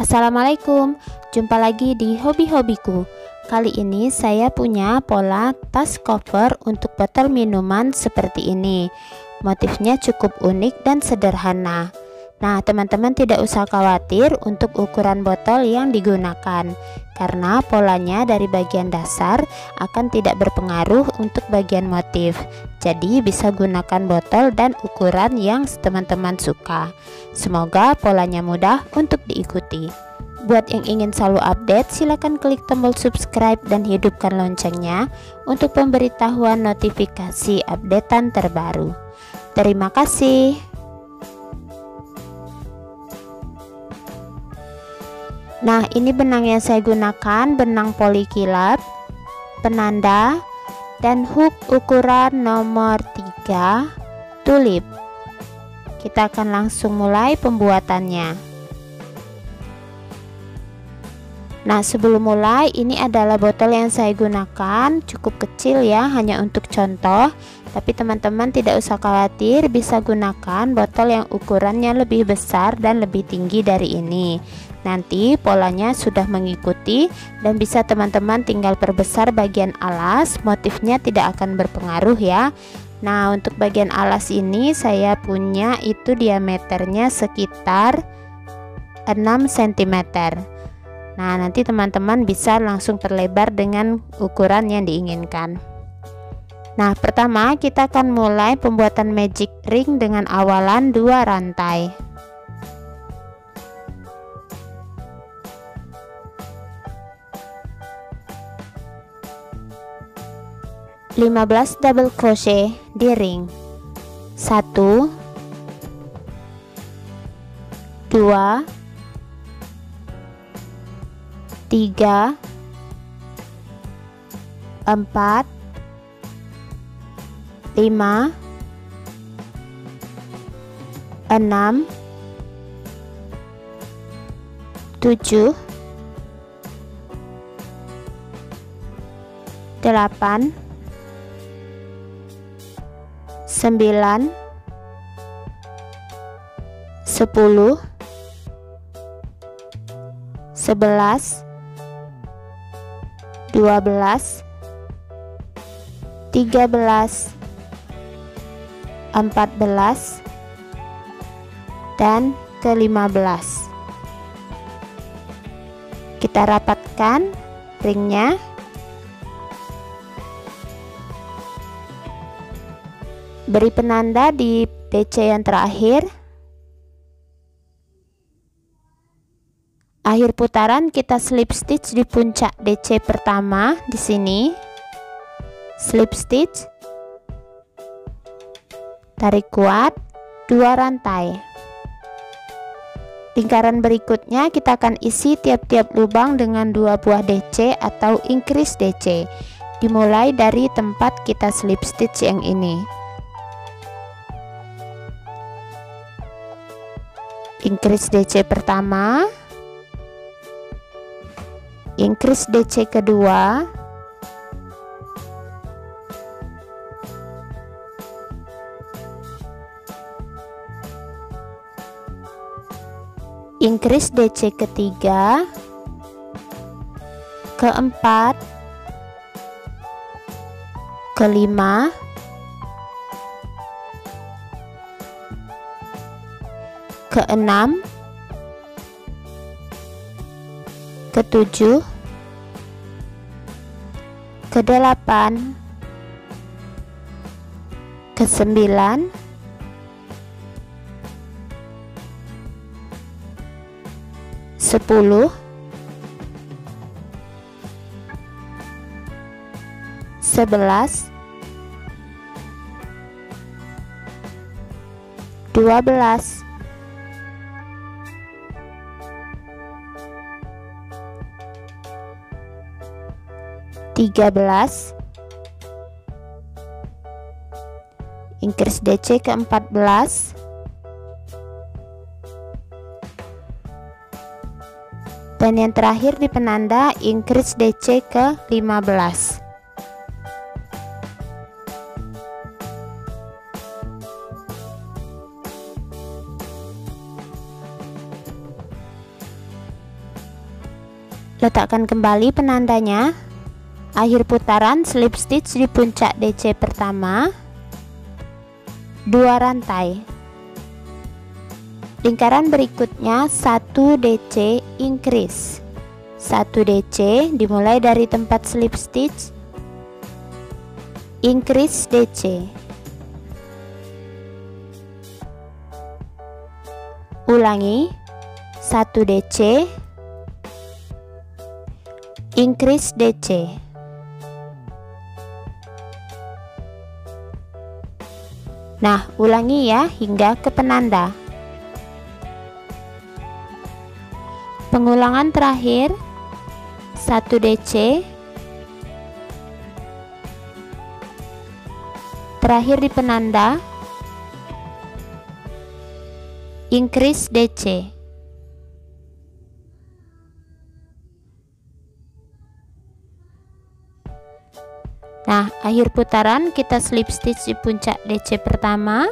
Assalamualaikum, jumpa lagi di hobi-hobiku. Kali ini saya punya pola tas cover untuk botol minuman seperti ini. Motifnya cukup unik dan sederhana. Nah, teman-teman tidak usah khawatir untuk ukuran botol yang digunakan, karena polanya dari bagian dasar akan tidak berpengaruh untuk bagian motif. Jadi bisa gunakan botol dan ukuran yang teman-teman suka. Semoga polanya mudah untuk diikuti. Buat yang ingin selalu update, silakan klik tombol subscribe dan hidupkan loncengnya untuk pemberitahuan notifikasi updatean terbaru. Terima kasih. Nah, ini benang yang saya gunakan, benang poli kilap, penanda, dan hook ukuran nomor 3 tulip. Kita akan langsung mulai pembuatannya. Nah, sebelum mulai, ini adalah botol yang saya gunakan, cukup kecil ya, hanya untuk contoh. Tapi teman-teman tidak usah khawatir, bisa gunakan botol yang ukurannya lebih besar dan lebih tinggi dari ini. Nanti polanya sudah mengikuti dan bisa teman-teman tinggal perbesar bagian alas, motifnya tidak akan berpengaruh ya. Nah, untuk bagian alas ini saya punya itu diameternya sekitar 6 cm. Nah, nanti teman-teman bisa langsung perlebar dengan ukuran yang diinginkan. Nah, pertama kita akan mulai pembuatan magic ring dengan awalan 2 rantai. (15 double crochet di ring. 1 2 3 4 5 6 7 8 9 10 11 12 13 14 dan ke-15. Kita rapatkan ringnya. Beri penanda di DC yang terakhir. Akhir putaran kita slip stitch di puncak DC pertama di sini. Slip stitch. Tarik kuat 2 rantai. Lingkaran berikutnya kita akan isi tiap-tiap lubang dengan 2 buah DC atau increase DC. Dimulai dari tempat kita slip stitch yang ini. Increase DC pertama, increase DC kedua, increase DC ketiga, keempat, kelima, keenam, ketujuh, kedelapan, kesembilan, sepuluh, 11, 12, 13, increase DC ke-14, dan yang terakhir di penanda increase DC ke-15. Letakkan kembali penandanya. Akhir putaran slip stitch di puncak DC pertama, 2 rantai. Lingkaran berikutnya 1 DC increase. 1 DC dimulai dari tempat slip stitch, increase DC. Ulangi, 1 DC, increase DC. Nah, ulangi ya hingga ke penanda. Pengulangan terakhir, 1 DC, terakhir di penanda, increase DC. Nah, akhir putaran kita slip stitch di puncak DC pertama,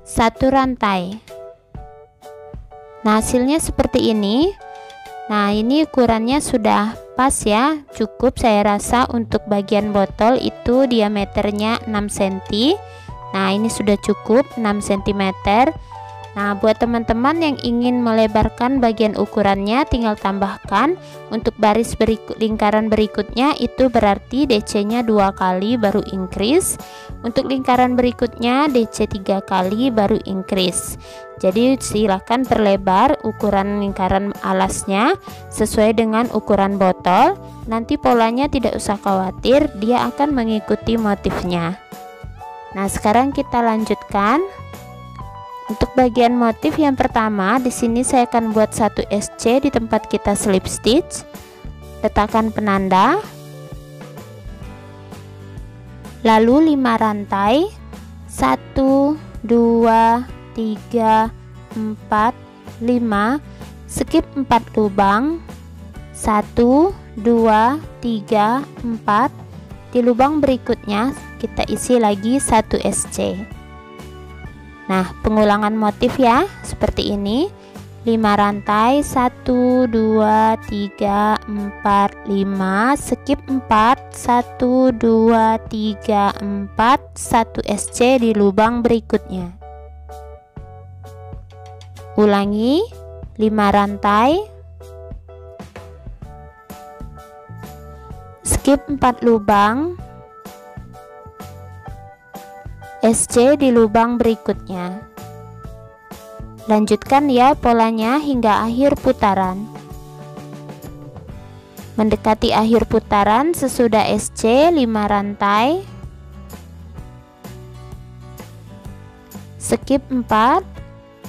1 rantai. Nah, hasilnya seperti ini. Nah, ini ukurannya sudah pas ya, cukup saya rasa untuk bagian botol itu diameternya 6 cm. Nah, ini sudah cukup 6 cm. Nah, buat teman-teman yang ingin melebarkan bagian ukurannya tinggal tambahkan untuk baris lingkaran berikutnya, itu berarti DC-nya 2 kali baru increase. Untuk lingkaran berikutnya DC 3 kali baru increase. Jadi silahkan perlebar ukuran lingkaran alasnya sesuai dengan ukuran botol. Nanti polanya tidak usah khawatir, dia akan mengikuti motifnya. Nah, sekarang kita lanjutkan. Untuk bagian motif yang pertama, di sini saya akan buat 1 SC di tempat kita slip stitch. Letakkan penanda. Lalu 5 rantai. 1 2 3 4 5. Skip 4 lubang. 1 2 3 4. Di lubang berikutnya kita isi lagi 1 SC. Nah, pengulangan motif ya, seperti ini. 5 rantai, 1 2 3 4 5, skip 4, 1 2 3 4, 1 SC di lubang berikutnya. Ulangi, 5 rantai, skip 4 lubang, SC di lubang berikutnya. Lanjutkan ya polanya hingga akhir putaran. Mendekati akhir putaran, sesudah SC 5 rantai, skip 4,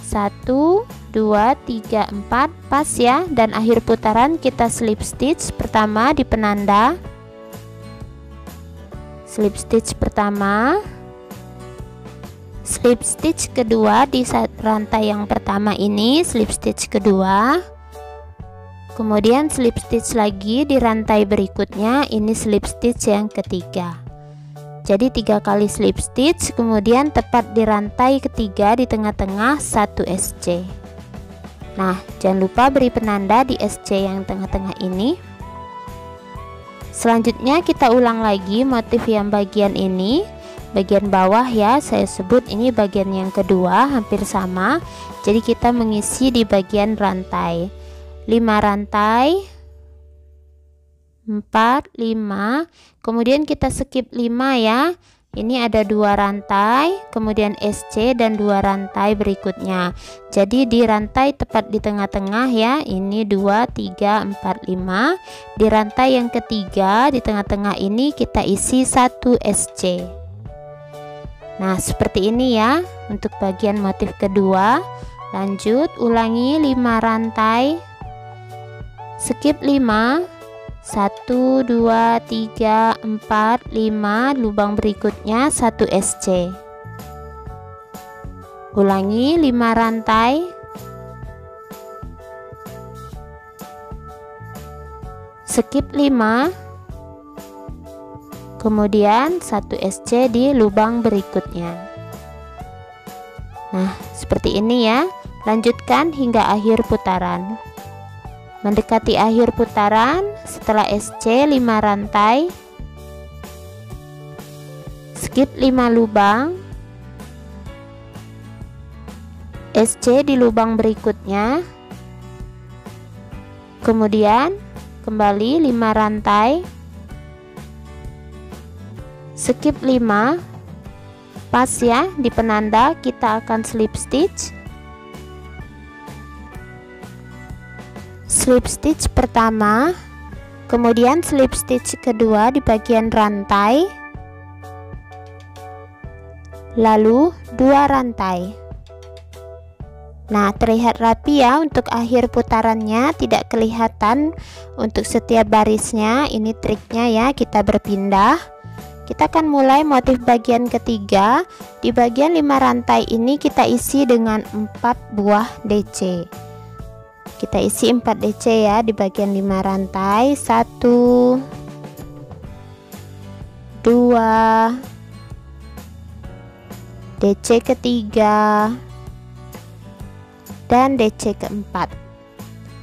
1 2 3 4, pas ya, dan akhir putaran kita slip stitch pertama di penanda, slip stitch pertama, slip stitch kedua di rantai yang pertama ini, slip stitch kedua, kemudian slip stitch lagi di rantai berikutnya, ini slip stitch yang ketiga. Jadi 3 kali slip stitch, kemudian tepat di rantai ketiga di tengah-tengah 1 SC. Nah, jangan lupa beri penanda di SC yang tengah-tengah ini. Selanjutnya kita ulang lagi motif yang bagian ini. Bagian bawah ya, saya sebut ini bagian yang kedua, hampir sama. Jadi kita mengisi di bagian rantai. 5 rantai, 4 5, kemudian kita skip 5 ya. Ini ada 2 rantai, kemudian SC dan 2 rantai berikutnya. Jadi di rantai tepat di tengah-tengah ya, ini 2 3 4 5. Di rantai yang ketiga di tengah-tengah ini kita isi 1 SC. Nah, seperti ini ya untuk bagian motif kedua. Lanjut, ulangi 5 rantai, skip 5, 1 2 3 4 5, lubang berikutnya 1 SC. Ulangi 5 rantai, skip 5, kemudian 1 SC di lubang berikutnya. Nah, seperti ini ya. Lanjutkan hingga akhir putaran. Mendekati akhir putaran, setelah SC 5 rantai, skip 5 lubang, SC di lubang berikutnya, kemudian kembali 5 rantai, skip 5, pas ya, di penanda kita akan slip stitch. Slip stitch pertama, kemudian slip stitch kedua di bagian rantai, lalu 2 rantai. Nah, terlihat rapi ya untuk akhir putarannya, tidak kelihatan untuk setiap barisnya. Ini triknya ya, kita berpindah. Kita akan mulai motif bagian ketiga. Di bagian 5 rantai ini kita isi dengan 4 buah DC. Kita isi 4 DC ya di bagian 5 rantai. 1, 2, DC ketiga, dan DC keempat.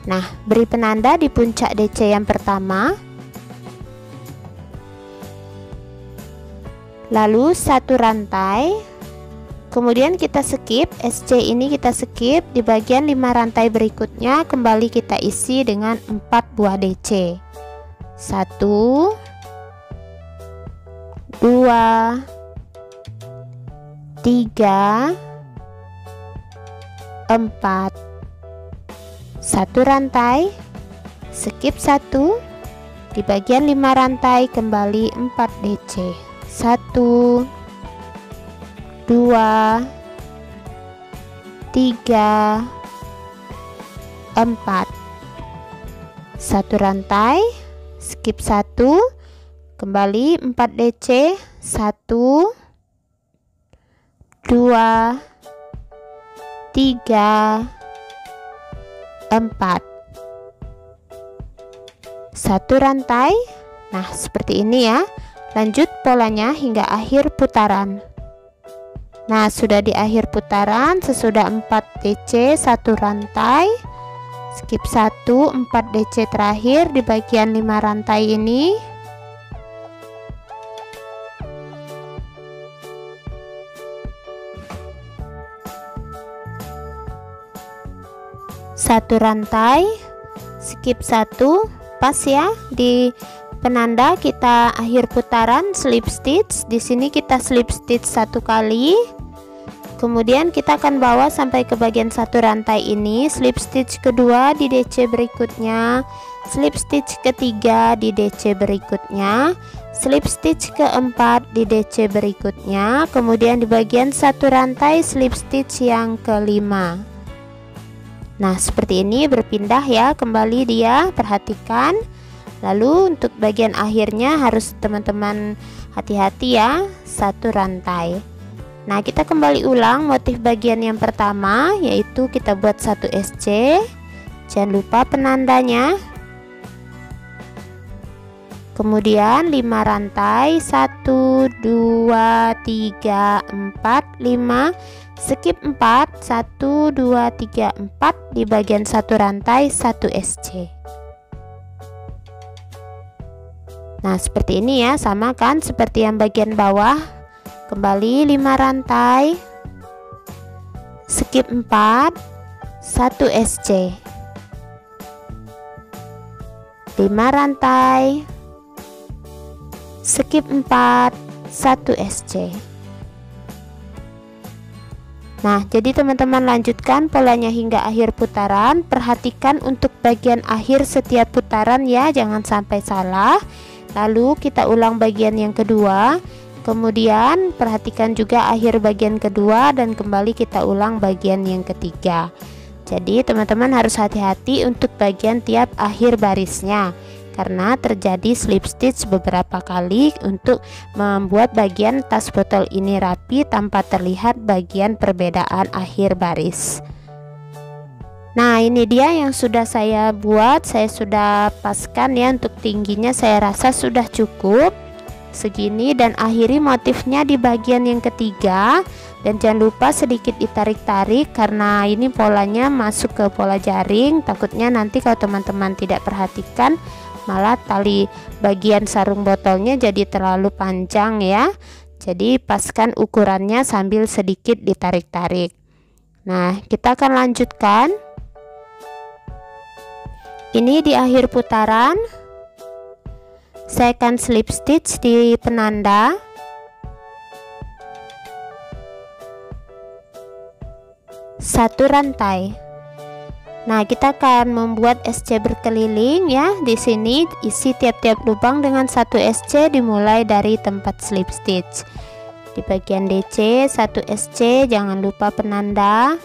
Nah, beri penanda di puncak DC yang pertama, lalu 1 rantai, kemudian kita skip SC ini, kita skip di bagian 5 rantai berikutnya, kembali kita isi dengan 4 buah DC. 1, 2, 3, 4, 1 rantai, skip 1 di bagian 5 rantai, kembali 4 DC. 1, 2, 3, 4, 1 rantai, skip 1, kembali 4 DC. 1, 2, 3, 4, 1 rantai. Nah, seperti ini ya. Lanjut polanya hingga akhir putaran. Nah, sudah di akhir putaran, sesudah 4 DC 1 rantai, skip 1, 4 DC terakhir di bagian 5 rantai ini. Satu rantai, skip 1, pas ya di penanda kita akhir putaran slip stitch. Di sini kita slip stitch 1 kali, kemudian kita akan bawa sampai ke bagian 1 rantai ini, slip stitch kedua di DC berikutnya, slip stitch ketiga di DC berikutnya, slip stitch keempat di DC berikutnya, kemudian di bagian 1 rantai slip stitch yang kelima. Nah, seperti ini berpindah ya, kembali dia, perhatikan. Lalu untuk bagian akhirnya harus teman-teman hati-hati ya, 1 rantai. Nah, kita kembali ulang motif bagian yang pertama, yaitu kita buat 1 SC. Jangan lupa penandanya. Kemudian 5 rantai, 1, 2, 3, 4, 5, skip 4, 1, 2, 3, 4 di bagian 1 rantai 1 SC. Nah, seperti ini ya, sama kan seperti yang bagian bawah. Kembali 5 rantai, skip 4, 1 SC, 5 rantai, skip 4, 1 SC. Nah, jadi teman-teman lanjutkan polanya hingga akhir putaran. Perhatikan untuk bagian akhir setiap putaran ya, jangan sampai salah. Lalu kita ulang bagian yang kedua, kemudian perhatikan juga akhir bagian kedua, dan kembali kita ulang bagian yang ketiga. Jadi teman-teman harus hati-hati untuk bagian tiap akhir barisnya, karena terjadi slip stitch beberapa kali untuk membuat bagian tas botol ini rapi tanpa terlihat bagian perbedaan akhir baris. Nah, ini dia yang sudah saya buat, saya sudah paskan ya, untuk tingginya saya rasa sudah cukup. segini dan akhiri motifnya di bagian yang ketiga. Dan jangan lupa sedikit ditarik-tarik karena ini polanya masuk ke pola jaring. Takutnya nanti kalau teman-teman tidak perhatikan malah tali bagian sarung botolnya jadi terlalu panjang ya. Jadi paskan ukurannya sambil sedikit ditarik-tarik. Nah, kita akan lanjutkan. Ini di akhir putaran saya akan slip stitch di penanda. Satu rantai. Nah, kita akan membuat SC berkeliling ya. Di sini isi tiap-tiap lubang dengan satu SC dimulai dari tempat slip stitch. Di bagian DC 1 SC, jangan lupa penanda.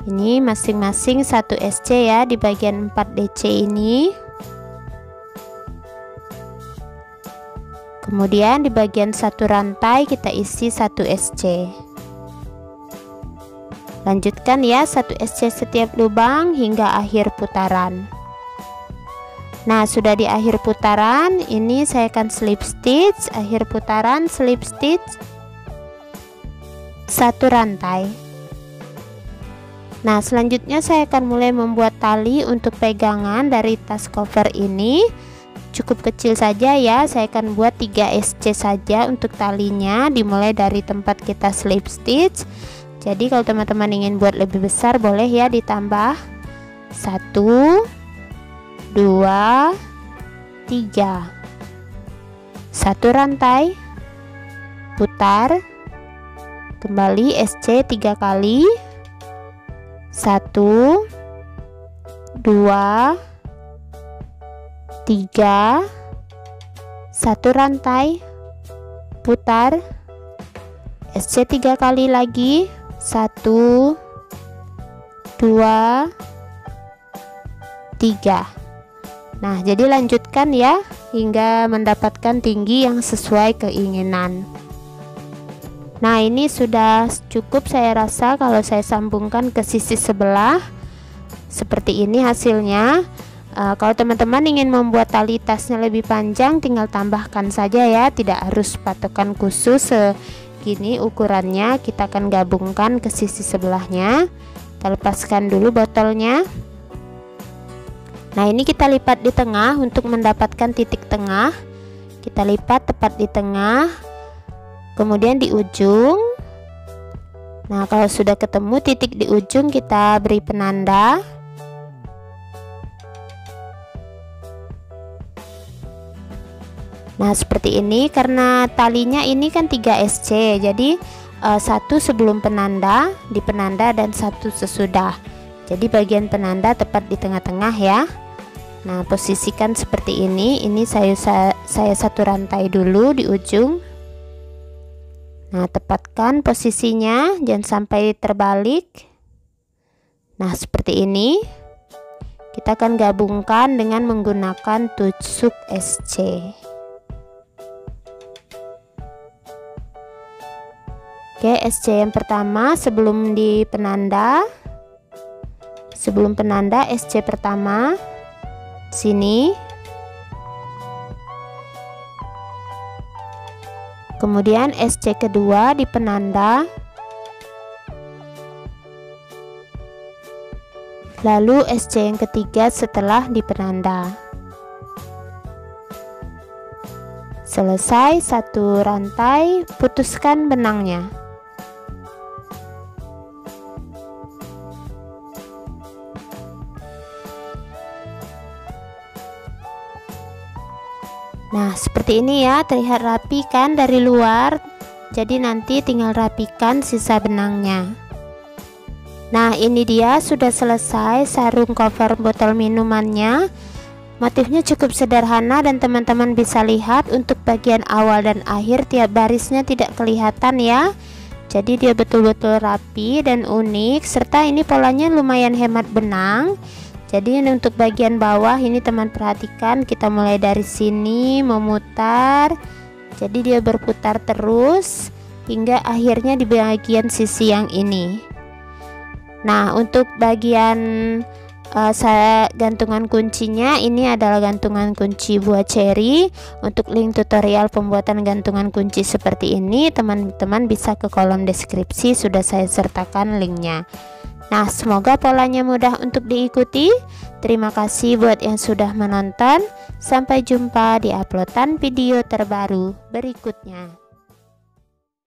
Ini masing-masing 1 SC ya di bagian 4 DC ini. Kemudian di bagian satu rantai kita isi 1 SC. Lanjutkan ya 1 SC setiap lubang hingga akhir putaran. Nah, sudah di akhir putaran, ini saya akan slip stitch, akhir putaran slip stitch 1 rantai. Nah, selanjutnya saya akan mulai membuat tali untuk pegangan dari tas cover ini. Cukup kecil saja ya, saya akan buat 3 SC saja untuk talinya, dimulai dari tempat kita slip stitch. Jadi kalau teman-teman ingin buat lebih besar boleh ya ditambah 1, 2, 3. 1 rantai, putar, kembali SC 3 kali. 1, 2, 3, 1 rantai, putar, SC 3 kali lagi. 1, 2, 3. Nah, jadi lanjutkan ya hingga mendapatkan tinggi yang sesuai keinginan. Nah, ini sudah cukup saya rasa kalau saya sambungkan ke sisi sebelah. Seperti ini hasilnya. Kalau teman-teman ingin membuat tali tasnya lebih panjang, tinggal tambahkan saja ya, tidak harus patokan khusus segini ukurannya. Kita akan gabungkan ke sisi sebelahnya. Kita lepaskan dulu botolnya. Nah, ini kita lipat di tengah untuk mendapatkan titik tengah. Kita lipat tepat di tengah, kemudian di ujung. Nah, kalau sudah ketemu titik di ujung, kita beri penanda. Nah, seperti ini. Karena talinya ini kan 3 SC, jadi 1 sebelum penanda, di penanda, dan 1 sesudah. Jadi bagian penanda tepat di tengah-tengah ya. Nah, posisikan seperti ini. Ini saya 1 rantai dulu di ujung. Nah, tepatkan posisinya, jangan sampai terbalik. Nah, seperti ini. Kita akan gabungkan dengan menggunakan tusuk SC. Oke, SC yang pertama sebelum di penanda. Sebelum penanda SC pertama sini. Kemudian SC kedua di penanda. Lalu SC yang ketiga setelah di penanda. Selesai 1 rantai, putuskan benangnya. Nah, seperti ini ya, terlihat rapi kan dari luar. Jadi nanti tinggal rapikan sisa benangnya. Nah, ini dia sudah selesai sarung cover botol minumannya. Motifnya cukup sederhana dan teman-teman bisa lihat untuk bagian awal dan akhir tiap barisnya tidak kelihatan ya. Jadi dia betul-betul rapi dan unik, serta ini polanya lumayan hemat benang. Jadi untuk bagian bawah ini teman perhatikan, kita mulai dari sini memutar. Jadi dia berputar terus hingga akhirnya di bagian sisi yang ini. Nah, untuk bagian Saya gantungan kuncinya ini adalah gantungan kunci buah ceri. Untuk link tutorial pembuatan gantungan kunci seperti ini, teman-teman bisa ke kolom deskripsi, sudah saya sertakan linknya. Nah, semoga polanya mudah untuk diikuti. Terima kasih buat yang sudah menonton. Sampai jumpa di uploadan video terbaru berikutnya.